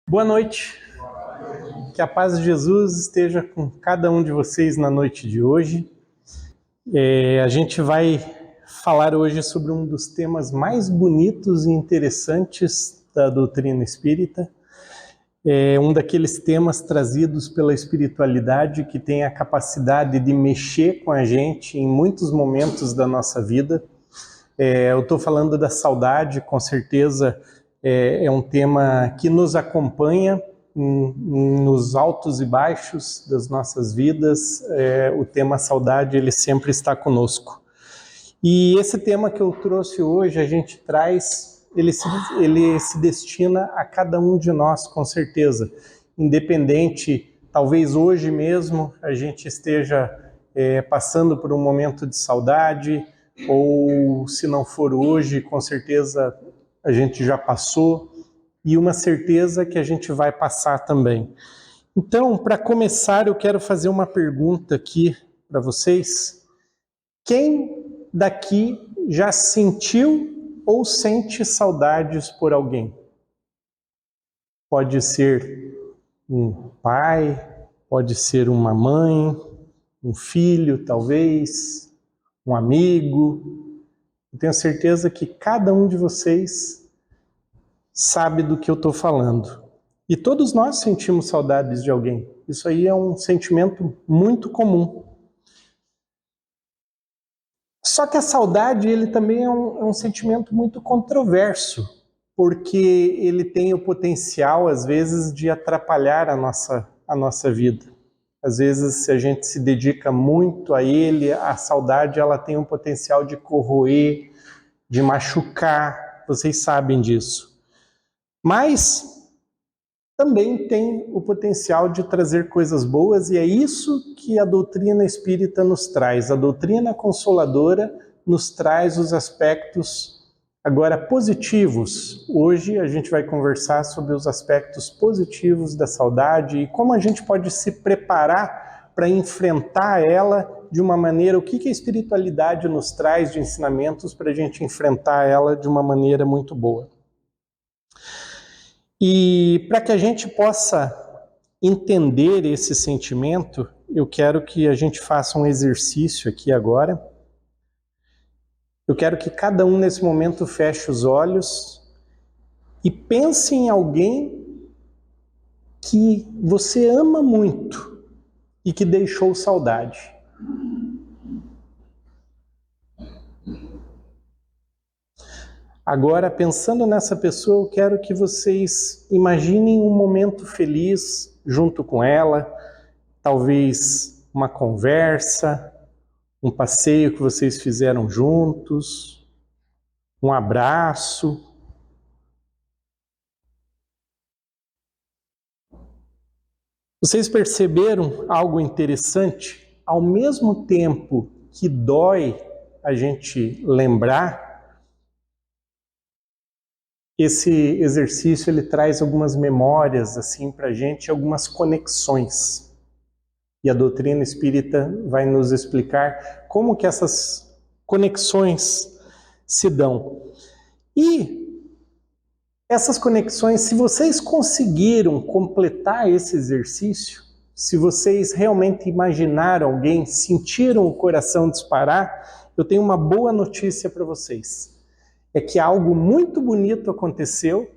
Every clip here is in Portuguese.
Boa noite, que a paz de Jesus esteja com cada um de vocês na noite de hoje. A gente vai falar hoje sobre um dos temas mais bonitos e interessantes da doutrina espírita. Um daqueles temas trazidos pela espiritualidade que tem a capacidade de mexer com a gente em muitos momentos da nossa vida. Eu estou falando da saudade, com certeza é um tema que nos acompanha nos altos e baixos das nossas vidas. O tema saudade, ele sempre está conosco. E esse tema que eu trouxe hoje, a gente traz, ele se destina a cada um de nós, com certeza. Independente, talvez hoje mesmo a gente esteja passando por um momento de saudade, ou se não for hoje, com certeza a gente já passou, e uma certeza que a gente vai passar também. Então, para começar, eu quero fazer uma pergunta aqui para vocês. Quem daqui já sentiu ou sente saudades por alguém? Pode ser um pai, pode ser uma mãe, um filho, talvez, um amigo. Eu tenho certeza que cada um de vocês sabe do que eu estou falando. E todos nós sentimos saudades de alguém. Isso aí é um sentimento muito comum. Só que a saudade, ele também é um sentimento muito controverso, porque ele tem o potencial, às vezes, de atrapalhar a nossa vida. Às vezes, se a gente se dedica muito a ele, a saudade ela tem um potencial de corroer, de machucar, vocês sabem disso. Mas também tem o potencial de trazer coisas boas, e é isso que a doutrina espírita nos traz. A doutrina consoladora nos traz os aspectos agora positivos. Hoje a gente vai conversar sobre os aspectos positivos da saudade e como a gente pode se preparar para enfrentar ela de uma maneira, o que a espiritualidade nos traz de ensinamentos para a gente enfrentar ela de uma maneira muito boa. E para que a gente possa entender esse sentimento, eu quero que a gente faça um exercício aqui agora. Eu quero que cada um nesse momento feche os olhos e pense em alguém que você ama muito e que deixou saudade. Agora, pensando nessa pessoa, eu quero que vocês imaginem um momento feliz junto com ela, talvez uma conversa, um passeio que vocês fizeram juntos, um abraço. Vocês perceberam algo interessante? Ao mesmo tempo que dói a gente lembrar, esse exercício ele traz algumas memórias assim para a gente, algumas conexões. E a doutrina espírita vai nos explicar como que essas conexões se dão. E essas conexões, se vocês conseguiram completar esse exercício, se vocês realmente imaginaram alguém, sentiram o coração disparar, eu tenho uma boa notícia para vocês. É que algo muito bonito aconteceu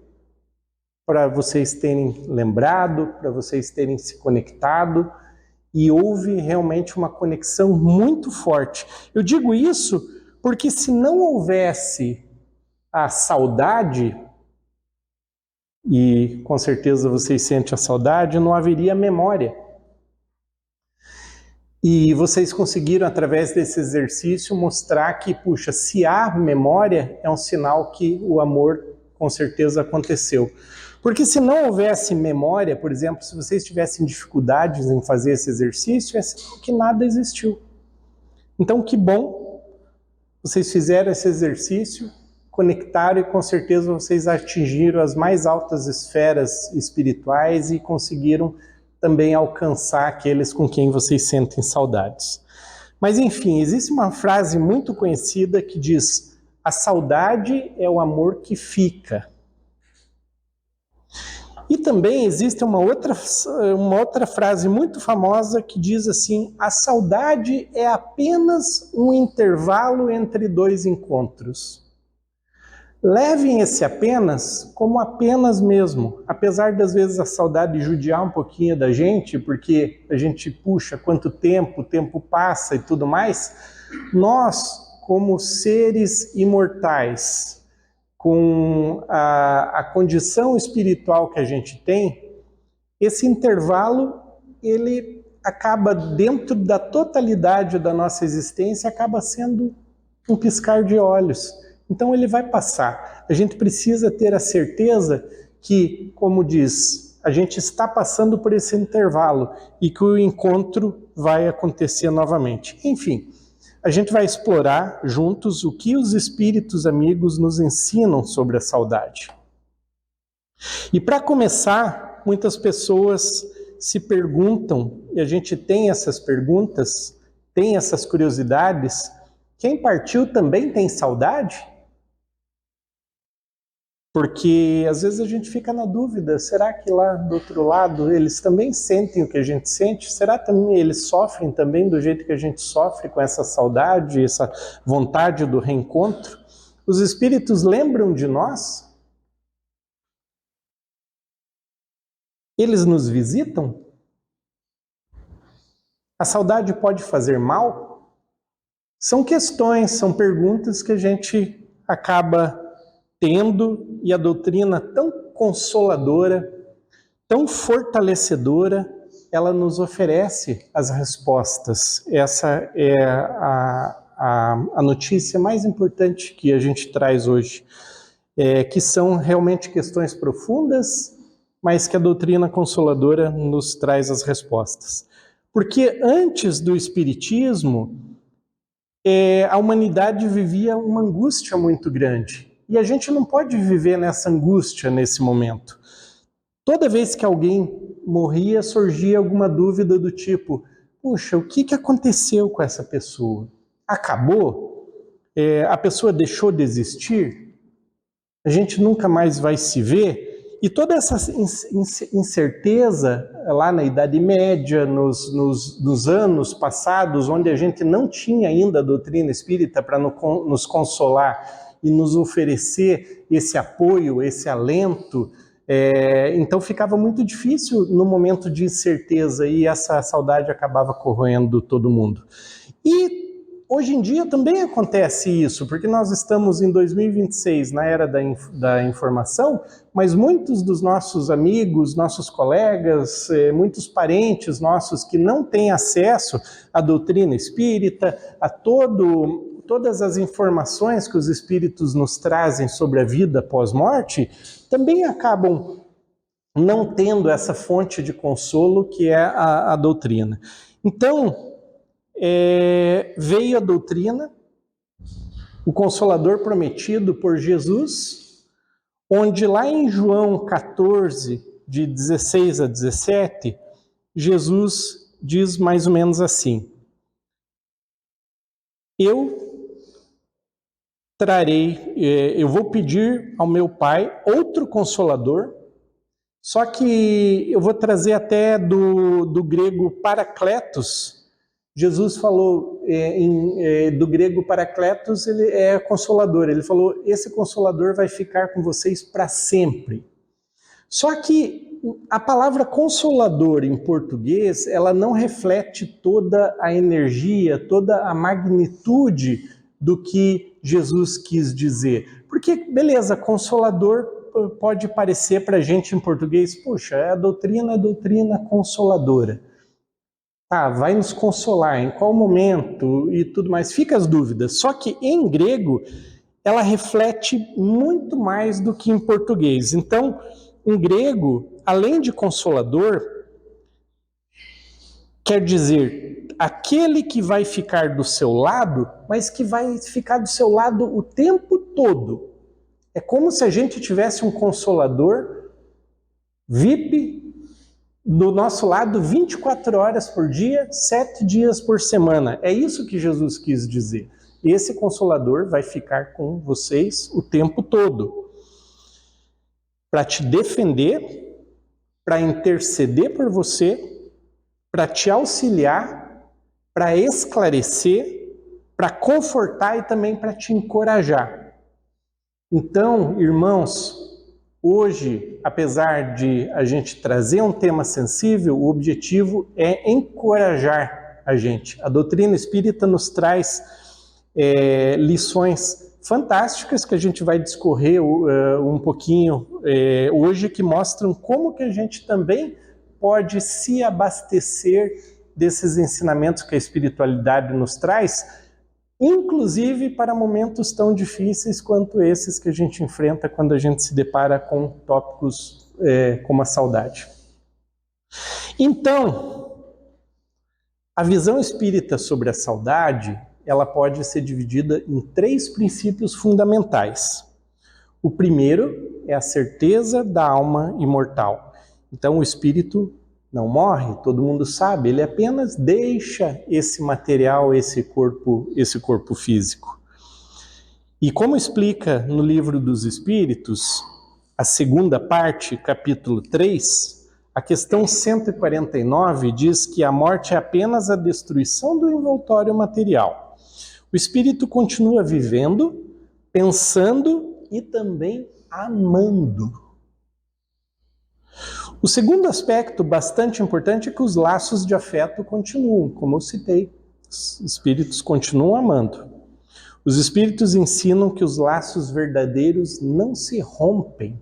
para vocês terem lembrado, para vocês terem se conectado, e houve realmente uma conexão muito forte. Eu digo isso porque se não houvesse a saudade, e com certeza vocês sentem a saudade, não haveria memória. E vocês conseguiram, através desse exercício, mostrar que, puxa, se há memória, é um sinal que o amor com certeza aconteceu. Porque se não houvesse memória, por exemplo, se vocês tivessem dificuldades em fazer esse exercício, é sinal que nada existiu. Então, que bom, vocês fizeram esse exercício, conectaram e com certeza vocês atingiram as mais altas esferas espirituais e conseguiram também alcançar aqueles com quem vocês sentem saudades. Mas enfim, existe uma frase muito conhecida que diz: a saudade é o amor que fica. E também existe uma outra frase muito famosa que diz assim: a saudade é apenas um intervalo entre dois encontros. Levem esse apenas como apenas mesmo, apesar das vezes a saudade judiar um pouquinho da gente, porque a gente puxa quanto tempo, o tempo passa e tudo mais. Nós, como seres imortais, com a condição espiritual que a gente tem, esse intervalo, ele acaba dentro da totalidade da nossa existência, acaba sendo um piscar de olhos. Então ele vai passar. A gente precisa ter a certeza que, como diz, a gente está passando por esse intervalo e que o encontro vai acontecer novamente. Enfim, a gente vai explorar juntos o que os espíritos amigos nos ensinam sobre a saudade. E para começar, muitas pessoas se perguntam, e a gente tem essas perguntas, tem essas curiosidades: quem partiu também tem saudade? Porque às vezes a gente fica na dúvida, será que lá do outro lado eles também sentem o que a gente sente? Será que também eles sofrem também do jeito que a gente sofre com essa saudade, essa vontade do reencontro? Os espíritos lembram de nós? Eles nos visitam? A saudade pode fazer mal? São questões, são perguntas que a gente acaba tendo, e a doutrina tão consoladora, tão fortalecedora, ela nos oferece as respostas. Essa é a notícia mais importante que a gente traz hoje, que são realmente questões profundas, mas que a doutrina consoladora nos traz as respostas. Porque antes do Espiritismo, a humanidade vivia uma angústia muito grande. E a gente não pode viver nessa angústia nesse momento. Toda vez que alguém morria, surgia alguma dúvida do tipo: puxa, o que aconteceu com essa pessoa? Acabou? A pessoa deixou de existir? A gente nunca mais vai se ver? E toda essa incerteza lá na Idade Média, nos anos passados, onde a gente não tinha ainda a doutrina espírita para nos consolar e nos oferecer esse apoio, esse alento, então ficava muito difícil no momento de incerteza, e essa saudade acabava corroendo todo mundo. E hoje em dia também acontece isso, porque nós estamos em 2026, na era da informação, mas muitos dos nossos amigos, nossos colegas, muitos parentes nossos que não têm acesso à doutrina espírita, a todas as informações que os espíritos nos trazem sobre a vida pós-morte, também acabam não tendo essa fonte de consolo que é a doutrina. Então, veio a doutrina, o Consolador prometido por Jesus, onde lá em João 14, de 16 a 17, Jesus diz mais ou menos assim: eu vou pedir ao meu Pai outro Consolador, só que eu vou trazer até do grego parakletos. Jesus falou, do grego parakletos, ele é consolador. Ele falou: esse consolador vai ficar com vocês para sempre. Só que a palavra consolador em português, ela não reflete toda a energia, toda a magnitude do que Jesus quis dizer. Porque, beleza, consolador pode parecer para a gente em português: puxa, é a doutrina consoladora. Tá, vai nos consolar, em qual momento e tudo mais, fica as dúvidas. Só que em grego, ela reflete muito mais do que em português. Então, em grego, além de consolador, quer dizer aquele que vai ficar do seu lado, mas que vai ficar do seu lado o tempo todo. É como se a gente tivesse um consolador VIP do nosso lado 24 horas por dia, 7 dias por semana. É isso que Jesus quis dizer. Esse Consolador vai ficar com vocês o tempo todo, para te defender, para interceder por você, para te auxiliar, para esclarecer, para confortar e também para te encorajar. Então, irmãos, hoje, apesar de a gente trazer um tema sensível, o objetivo é encorajar a gente. A doutrina espírita nos traz lições fantásticas que a gente vai discorrer um pouquinho hoje, que mostram como que a gente também pode se abastecer desses ensinamentos que a espiritualidade nos traz, inclusive para momentos tão difíceis quanto esses que a gente enfrenta quando a gente se depara com tópicos como a saudade. Então, a visão espírita sobre a saudade, ela pode ser dividida em 3 princípios fundamentais. O primeiro é a certeza da alma imortal. Então, o espírito não morre, todo mundo sabe, ele apenas deixa esse material, esse corpo físico. E como explica no Livro dos Espíritos, a segunda parte, capítulo 3, a questão 149 diz que a morte é apenas a destruição do envoltório material. O espírito continua vivendo, pensando e também amando. O segundo aspecto bastante importante é que os laços de afeto continuam, como eu citei. Os espíritos continuam amando. Os espíritos ensinam que os laços verdadeiros não se rompem.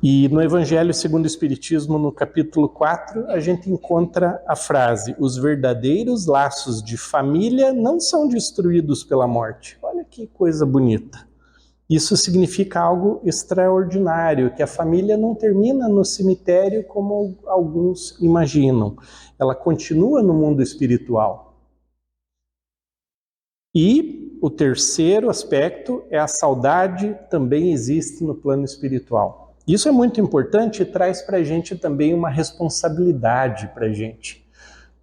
E no Evangelho segundo o Espiritismo, no capítulo 4, a gente encontra a frase: os verdadeiros laços de família não são destruídos pela morte. Olha que coisa bonita. Isso significa algo extraordinário, que a família não termina no cemitério como alguns imaginam. Ela continua no mundo espiritual. E o terceiro aspecto é a saudade também existe no plano espiritual. Isso é muito importante e traz para a gente também uma responsabilidade para a gente.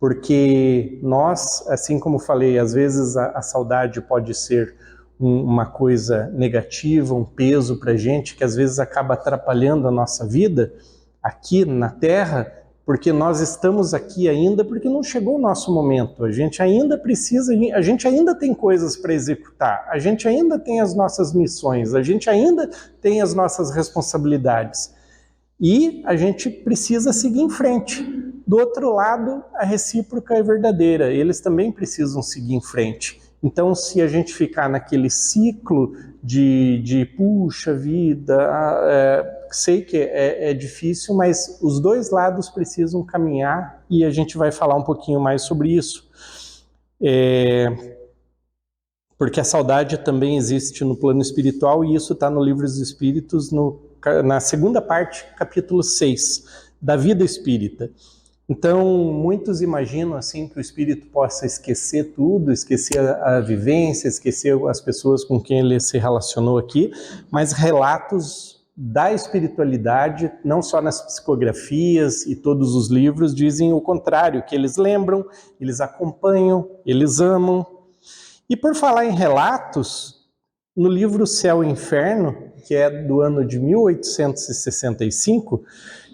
Porque nós, assim como falei, às vezes a saudade pode ser uma coisa negativa, um peso para a gente, que às vezes acaba atrapalhando a nossa vida aqui na Terra, porque nós estamos aqui ainda porque não chegou o nosso momento. A gente ainda precisa, a gente ainda tem coisas para executar, a gente ainda tem as nossas missões, a gente ainda tem as nossas responsabilidades. E a gente precisa seguir em frente. Do outro lado, a recíproca é verdadeira, eles também precisam seguir em frente. Então, se a gente ficar naquele ciclo de puxa vida, sei que é difícil, mas os dois lados precisam caminhar e a gente vai falar um pouquinho mais sobre isso. Porque a saudade também existe no plano espiritual e isso está no Livro dos Espíritos, na segunda parte, capítulo 6, da vida espírita. Então, muitos imaginam assim que o espírito possa esquecer tudo, esquecer a vivência, esquecer as pessoas com quem ele se relacionou aqui, mas relatos da espiritualidade, não só nas psicografias e todos os livros, dizem o contrário, que eles lembram, eles acompanham, eles amam. E por falar em relatos, no livro Céu e Inferno, que é do ano de 1865,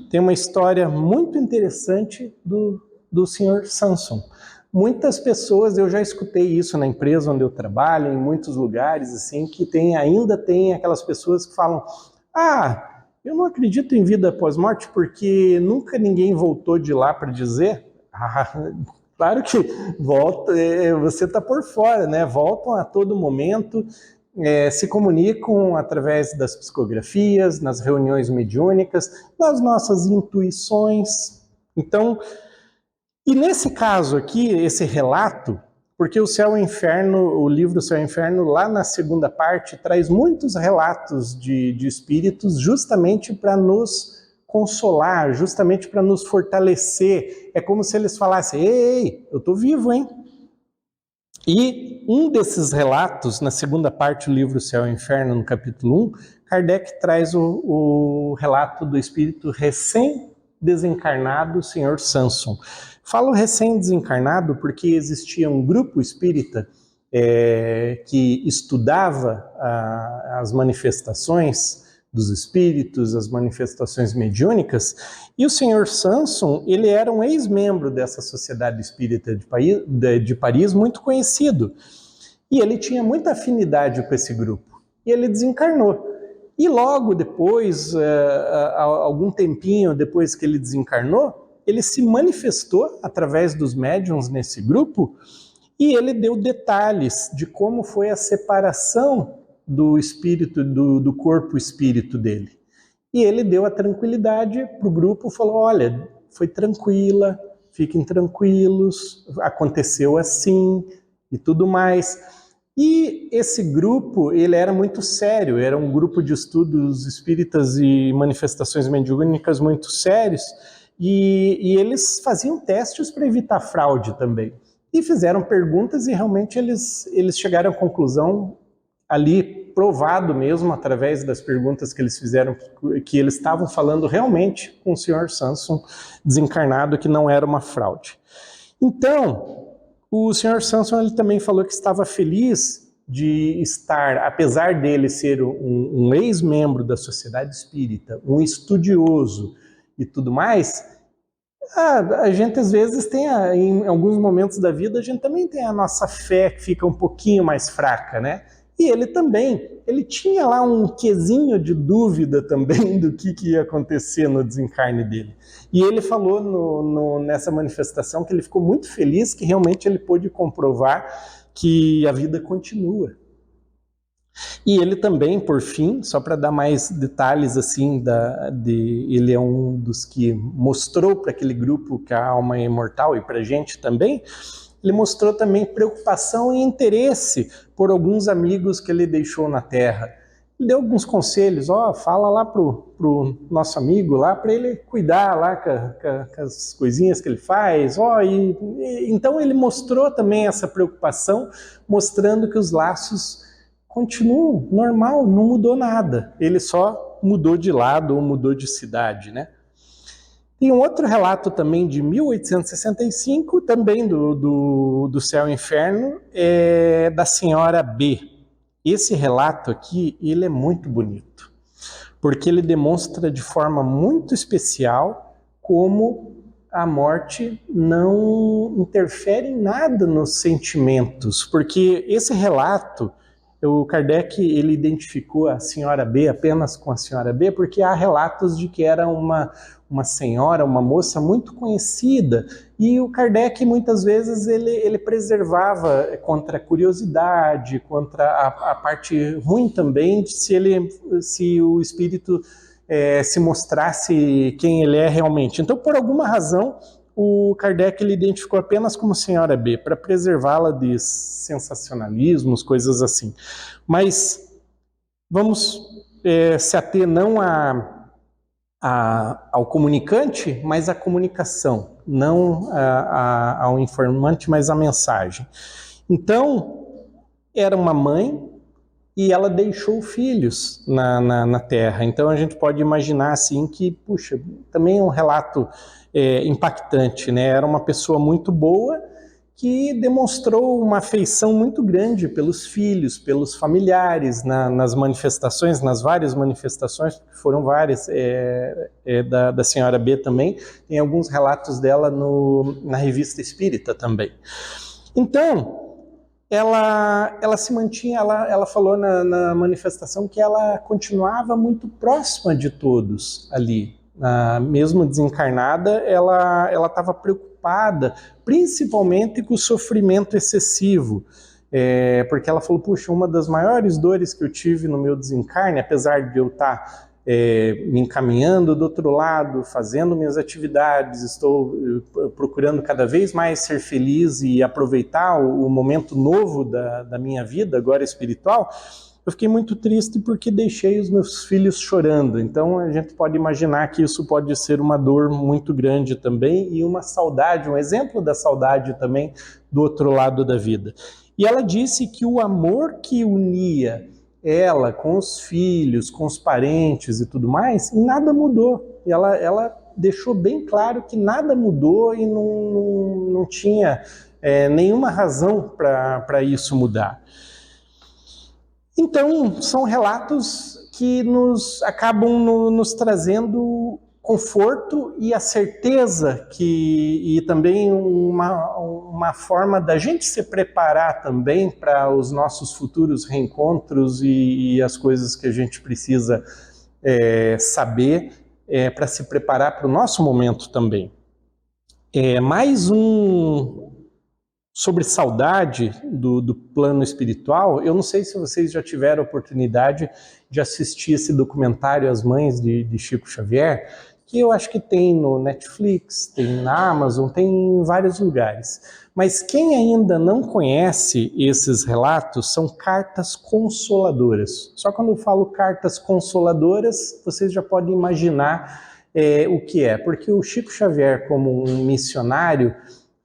tem uma história muito interessante do Sr. Samson. Muitas pessoas, eu já escutei isso na empresa onde eu trabalho, em muitos lugares, assim, que ainda tem aquelas pessoas que falam: eu não acredito em vida após morte porque nunca ninguém voltou de lá para dizer. Claro que volta, você está por fora, né? Voltam a todo momento. Se comunicam através das psicografias, nas reuniões mediúnicas, nas nossas intuições. Então, e nesse caso aqui, esse relato, porque o Céu e o Inferno, o livro Céu e Inferno, lá na segunda parte, traz muitos relatos de espíritos justamente para nos consolar, justamente para nos fortalecer. É como se eles falassem: ei, eu estou vivo, hein? E um desses relatos, na segunda parte do livro Céu e Inferno, no capítulo 1, Kardec traz o relato do espírito recém-desencarnado, Sr. Samson. Falo recém-desencarnado porque existia um grupo espírita que estudava as manifestações dos espíritos, as manifestações mediúnicas, e o Sr. Samson, ele era um ex-membro dessa Sociedade Espírita de Paris, muito conhecido, e ele tinha muita afinidade com esse grupo, e ele desencarnou. E logo depois, algum tempinho depois que ele desencarnou, ele se manifestou através dos médiuns nesse grupo, e ele deu detalhes de como foi a separação do espírito, do corpo espírito dele. E ele deu a tranquilidade para o grupo, falou, olha, foi tranquila, fiquem tranquilos, aconteceu assim e tudo mais. E esse grupo, ele era muito sério, era um grupo de estudos espíritas e manifestações mediúnicas muito sérios, e eles faziam testes para evitar fraude também. E fizeram perguntas e realmente eles chegaram à conclusão ali, provado mesmo, através das perguntas que eles fizeram, que eles estavam falando realmente com o Sr. Samson desencarnado, que não era uma fraude. Então, o Sr. Samson ele também falou que estava feliz de estar, apesar dele ser um ex-membro da Sociedade Espírita, um estudioso e tudo mais, a gente às vezes tem, em alguns momentos da vida, a gente também tem a nossa fé que fica um pouquinho mais fraca, né? E ele também, ele tinha lá um quesinho de dúvida também do que ia acontecer no desencarne dele. E ele falou nessa manifestação que ele ficou muito feliz que realmente ele pôde comprovar que a vida continua. E ele também, por fim, só para dar mais detalhes assim, ele é um dos que mostrou para aquele grupo que a alma é imortal e para a gente também, ele mostrou também preocupação e interesse por alguns amigos que ele deixou na Terra. Ele deu alguns conselhos, fala lá pro nosso amigo lá, para ele cuidar lá com as coisinhas que ele faz. Então ele mostrou também essa preocupação, mostrando que os laços continuam normal, não mudou nada. Ele só mudou de lado ou mudou de cidade, né? Tem um outro relato também de 1865, também do Céu e Inferno, da Senhora B. Esse relato aqui, ele é muito bonito, porque ele demonstra de forma muito especial como a morte não interfere em nada nos sentimentos, porque esse relato, o Kardec ele identificou a Senhora B apenas com a Senhora B, porque há relatos de que era uma senhora, uma moça muito conhecida, e o Kardec muitas vezes ele preservava contra a curiosidade, contra a parte ruim também, se o espírito se mostrasse quem ele é realmente. Então, por alguma razão, o Kardec ele identificou apenas como Senhora B, para preservá-la de sensacionalismos, coisas assim. Mas vamos se ater não ao comunicante, mas à comunicação, não ao informante, mas à mensagem. Então, era uma mãe e ela deixou filhos na Terra. Então a gente pode imaginar assim que, puxa, também é um relato impactante, né? Era uma pessoa muito boa que demonstrou uma afeição muito grande pelos filhos, pelos familiares, nas manifestações, nas várias manifestações, porque foram várias, da Senhora B também, tem alguns relatos dela na Revista Espírita também. Então, ela se mantinha, ela falou na manifestação que ela continuava muito próxima de todos ali, mesmo desencarnada, ela estava preocupada, principalmente com o sofrimento excessivo, porque ela falou, puxa, uma das maiores dores que eu tive no meu desencarne, apesar de eu estar me encaminhando do outro lado, fazendo minhas atividades, estou procurando cada vez mais ser feliz e aproveitar o momento novo da minha vida, agora espiritual, eu fiquei muito triste porque deixei os meus filhos chorando. Então a gente pode imaginar que isso pode ser uma dor muito grande também e uma saudade, um exemplo da saudade também do outro lado da vida. E ela disse que o amor que unia ela com os filhos, com os parentes e tudo mais, nada mudou. Ela deixou bem claro que nada mudou e não tinha nenhuma razão para isso mudar. Então, são relatos que acabam nos trazendo conforto e a certeza e também uma forma da gente se preparar também para os nossos futuros reencontros e as coisas que a gente precisa saber para se preparar para o nosso momento também. Mais um sobre saudade do plano espiritual. Eu não sei se vocês já tiveram a oportunidade de assistir esse documentário As Mães de Chico Xavier, que eu acho que tem no Netflix, tem na Amazon, tem em vários lugares. Mas quem ainda não conhece esses relatos são cartas consoladoras. Só quando eu falo cartas consoladoras, vocês já podem imaginar o que é. Porque o Chico Xavier, como um missionário,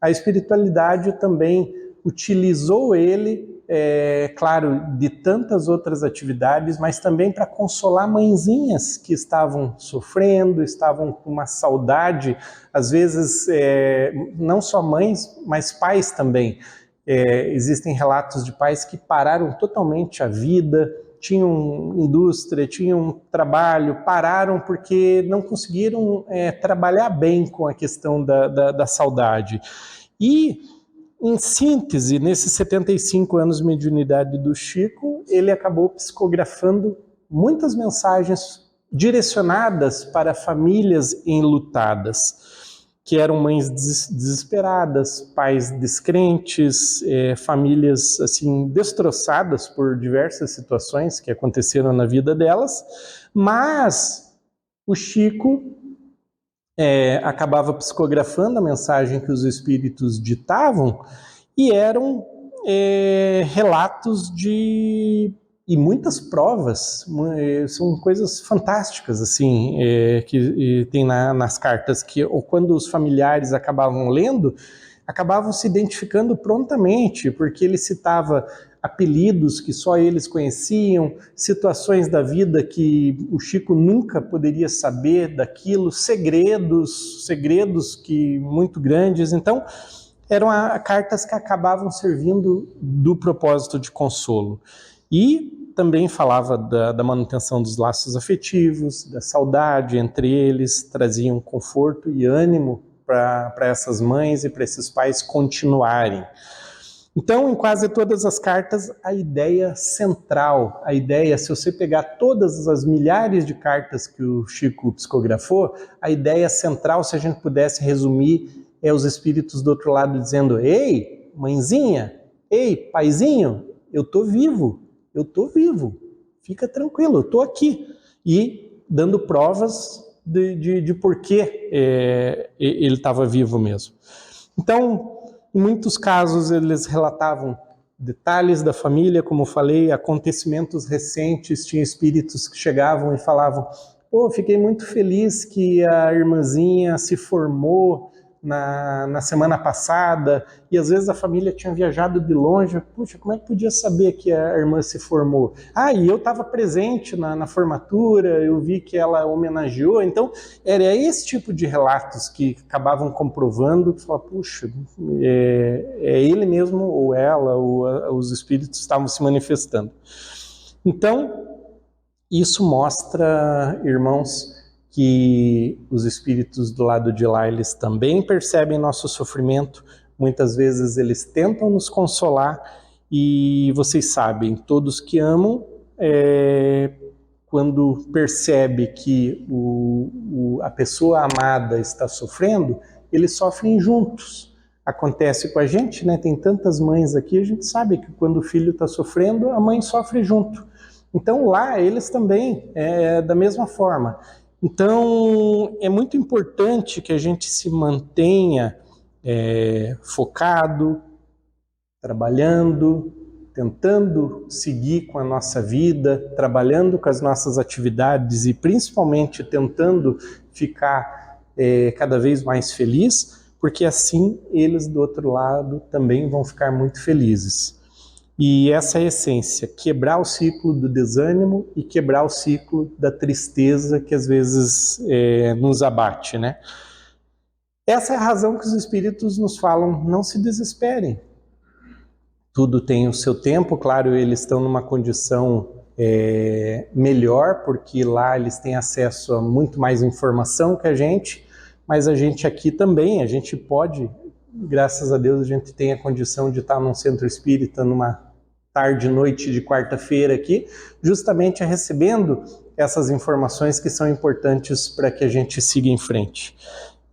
a espiritualidade também utilizou ele, claro, de tantas outras atividades, mas também para consolar mãezinhas que estavam sofrendo, estavam com uma saudade, às vezes não só mães, mas pais também. Existem relatos de pais que pararam totalmente a vida, tinham indústria, tinham trabalho, pararam porque não conseguiram trabalhar bem com a questão da saudade. E, em síntese, nesses 75 anos de mediunidade do Chico, ele acabou psicografando muitas mensagens direcionadas para famílias enlutadas, que eram mães desesperadas, pais descrentes, famílias assim destroçadas por diversas situações que aconteceram na vida delas, mas o Chico acabava psicografando a mensagem que os espíritos ditavam e eram relatos e muitas provas, são coisas fantásticas assim, que tem nas cartas, que ou quando os familiares acabavam lendo, acabavam se identificando prontamente, porque ele citava apelidos que só eles conheciam, situações da vida que o Chico nunca poderia saber daquilo, segredos que muito grandes. Então, eram cartas que acabavam servindo do propósito de consolo. E também falava da manutenção dos laços afetivos, da saudade entre eles, traziam conforto e ânimo para essas mães e para esses pais continuarem. Então, em quase todas as cartas, a ideia central, se você pegar todas as milhares de cartas que o Chico psicografou, a ideia central, se a gente pudesse resumir, é os espíritos do outro lado dizendo: ei, mãezinha, ei, paizinho, eu tô vivo, fica tranquilo, eu tô aqui. E dando provas de por que ele estava vivo mesmo. Então, em muitos casos, eles relatavam detalhes da família, como eu falei, acontecimentos recentes, tinha espíritos que chegavam e falavam: pô, fiquei muito feliz que a irmãzinha se formou na semana passada, e às vezes a família tinha viajado de longe. Puxa, como é que podia saber que a irmã se formou? Ah, e eu estava presente na formatura, eu vi que ela homenageou. Então, era esse tipo de relatos que acabavam comprovando, que falavam: puxa, é ele mesmo, ou ela, ou os espíritos estavam se manifestando. Então, isso mostra, irmãos, que os espíritos do lado de lá, eles também percebem nosso sofrimento, muitas vezes eles tentam nos consolar, e vocês sabem, todos que amam, quando percebe que a pessoa amada está sofrendo, eles sofrem juntos. Acontece com a gente, né? Tem tantas mães aqui, a gente sabe que quando o filho está sofrendo, a mãe sofre junto. Então lá eles também, da mesma forma. Então é muito importante que a gente se mantenha focado, trabalhando, tentando seguir com a nossa vida, trabalhando com as nossas atividades e principalmente tentando ficar cada vez mais feliz, porque assim eles do outro lado também vão ficar muito felizes. E essa é a essência, quebrar o ciclo do desânimo e quebrar o ciclo da tristeza que às vezes nos abate, né? Essa é a razão que os espíritos nos falam: não se desesperem. tudo tem o seu tempo. Claro, eles estão numa condição melhor, porque lá eles têm acesso a muito mais informação que a gente, mas a gente aqui também, a gente pode, graças a Deus, a gente tem a condição de estar num centro espírita numa tarde, noite de quarta-feira aqui, justamente recebendo essas informações que são importantes para que a gente siga em frente.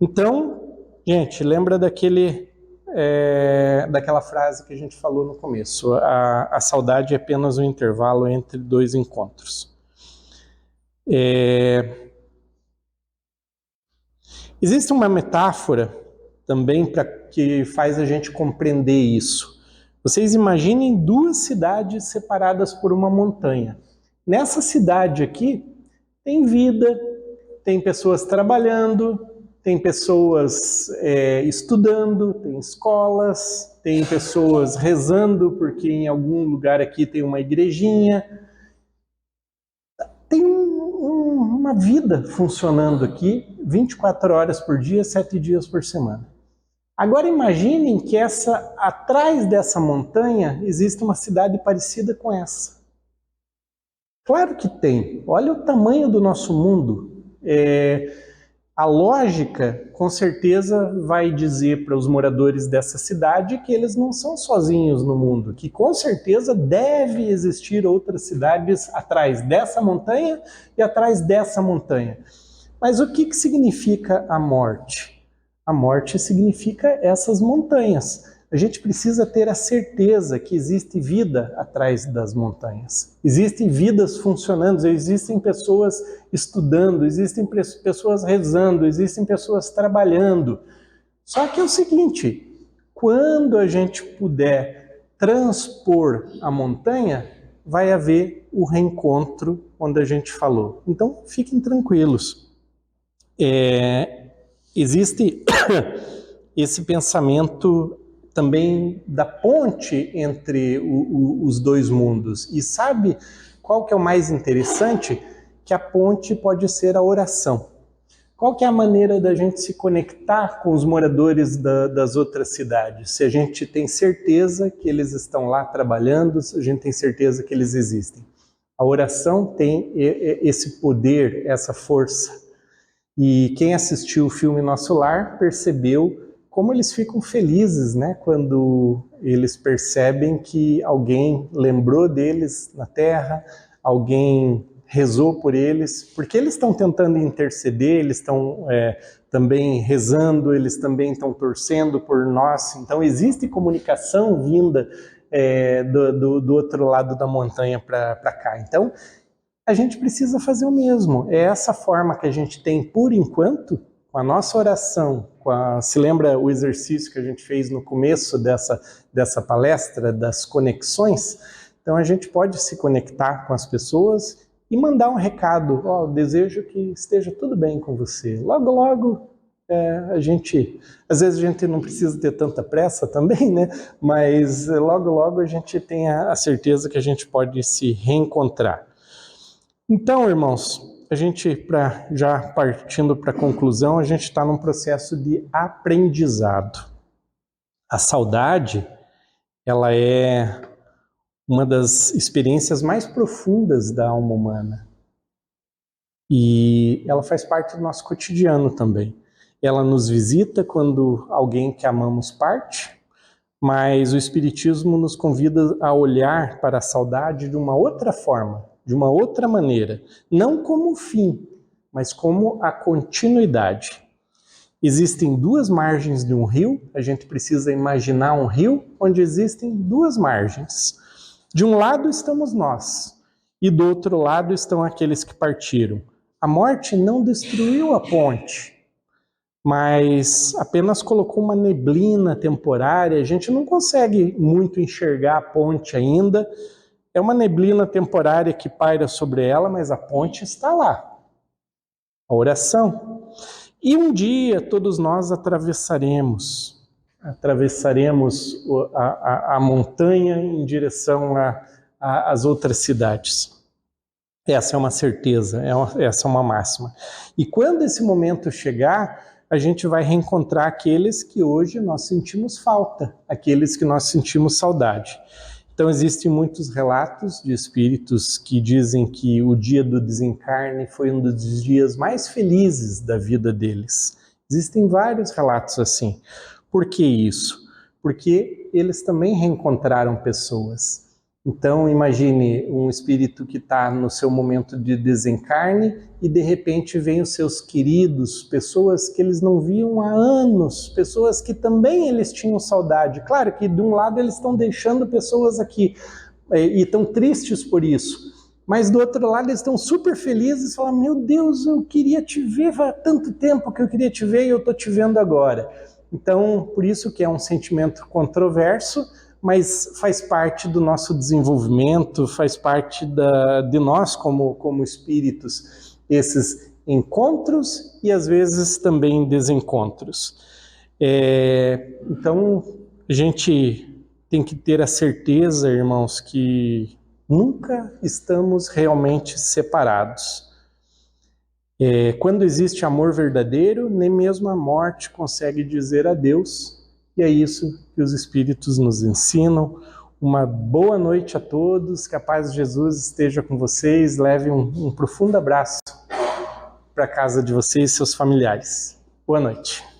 Então, gente, lembra daquela frase que a gente falou no começo: a saudade é apenas um intervalo entre dois encontros. Existe uma metáfora também que faz a gente compreender isso. Vocês imaginem duas cidades separadas por uma montanha. Nessa cidade aqui tem vida, tem pessoas trabalhando, tem pessoas estudando, tem escolas, tem pessoas rezando, porque em algum lugar aqui tem uma igrejinha. Tem uma vida funcionando aqui 24 horas por dia, 7 dias por semana. Agora imaginem que atrás dessa montanha existe uma cidade parecida com essa. Claro que tem. Olha o tamanho do nosso mundo. A lógica, com certeza, vai dizer para os moradores dessa cidade que eles não são sozinhos no mundo, que com certeza deve existir outras cidades atrás dessa montanha e atrás dessa montanha. Mas o que significa a morte? A morte significa essas montanhas. A gente precisa ter a certeza que existe vida atrás das montanhas. Existem vidas funcionando, existem pessoas estudando, existem pessoas rezando, existem pessoas trabalhando. Só que é o seguinte, quando a gente puder transpor a montanha, vai haver o reencontro onde a gente falou. Então, fiquem tranquilos. Existe esse pensamento também da ponte entre os dois mundos. E sabe qual que é o mais interessante? Que a ponte pode ser a oração. Qual que é a maneira da gente se conectar com os moradores das outras cidades? Se a gente tem certeza que eles estão lá trabalhando, se a gente tem certeza que eles existem. A oração tem esse poder, essa força. E quem assistiu o filme Nosso Lar percebeu como eles ficam felizes, né, quando eles percebem que alguém lembrou deles na Terra, alguém rezou por eles, porque eles estão tentando interceder, eles estão também rezando, eles também estão torcendo por nós. Então existe comunicação vinda do outro lado da montanha para cá. Então a gente precisa fazer o mesmo. É essa forma que a gente tem por enquanto, com a nossa oração, se lembra o exercício que a gente fez no começo dessa palestra, das conexões? Então a gente pode se conectar com as pessoas e mandar um recado: desejo que esteja tudo bem com você. Logo, logo, às vezes a gente não precisa ter tanta pressa também, né? Mas logo, logo a gente tem a certeza que a gente pode se reencontrar. Então, irmãos, a gente, já partindo para a conclusão, a gente está num processo de aprendizado. A saudade, ela é uma das experiências mais profundas da alma humana. E ela faz parte do nosso cotidiano também. Ela nos visita quando alguém que amamos parte, mas o Espiritismo nos convida a olhar para a saudade de uma outra forma, de uma outra maneira, não como fim, mas como a continuidade. Existem duas margens de um rio, a gente precisa imaginar um rio onde existem duas margens. De um lado estamos nós, e do outro lado estão aqueles que partiram. A morte não destruiu a ponte, mas apenas colocou uma neblina temporária, a gente não consegue muito enxergar a ponte ainda. É uma neblina temporária que paira sobre ela, mas a ponte está lá. A oração. E um dia todos nós atravessaremos a montanha em direção às outras cidades. Essa é uma certeza, essa é uma máxima. E quando esse momento chegar, a gente vai reencontrar aqueles que hoje nós sentimos falta, aqueles que nós sentimos saudade. Então existem muitos relatos de espíritos que dizem que o dia do desencarne foi um dos dias mais felizes da vida deles. Existem vários relatos assim. Por que isso? Porque eles também reencontraram pessoas. Então imagine um espírito que está no seu momento de desencarne e de repente vem os seus queridos, pessoas que eles não viam há anos, pessoas que também eles tinham saudade. Claro que de um lado eles estão deixando pessoas aqui e estão tristes por isso, mas do outro lado eles estão super felizes, falam, meu Deus, eu queria te ver há tanto tempo que eu queria te ver e eu estou te vendo agora. Então, por isso que é um sentimento controverso, mas faz parte do nosso desenvolvimento, faz parte de nós como espíritos, esses encontros e às vezes também desencontros. Então, a gente tem que ter a certeza, irmãos, que nunca estamos realmente separados. Quando existe amor verdadeiro, nem mesmo a morte consegue dizer adeus. E é isso que os Espíritos nos ensinam. Uma boa noite a todos, que a paz de Jesus esteja com vocês. Leve um profundo abraço para a casa de vocês e seus familiares. Boa noite.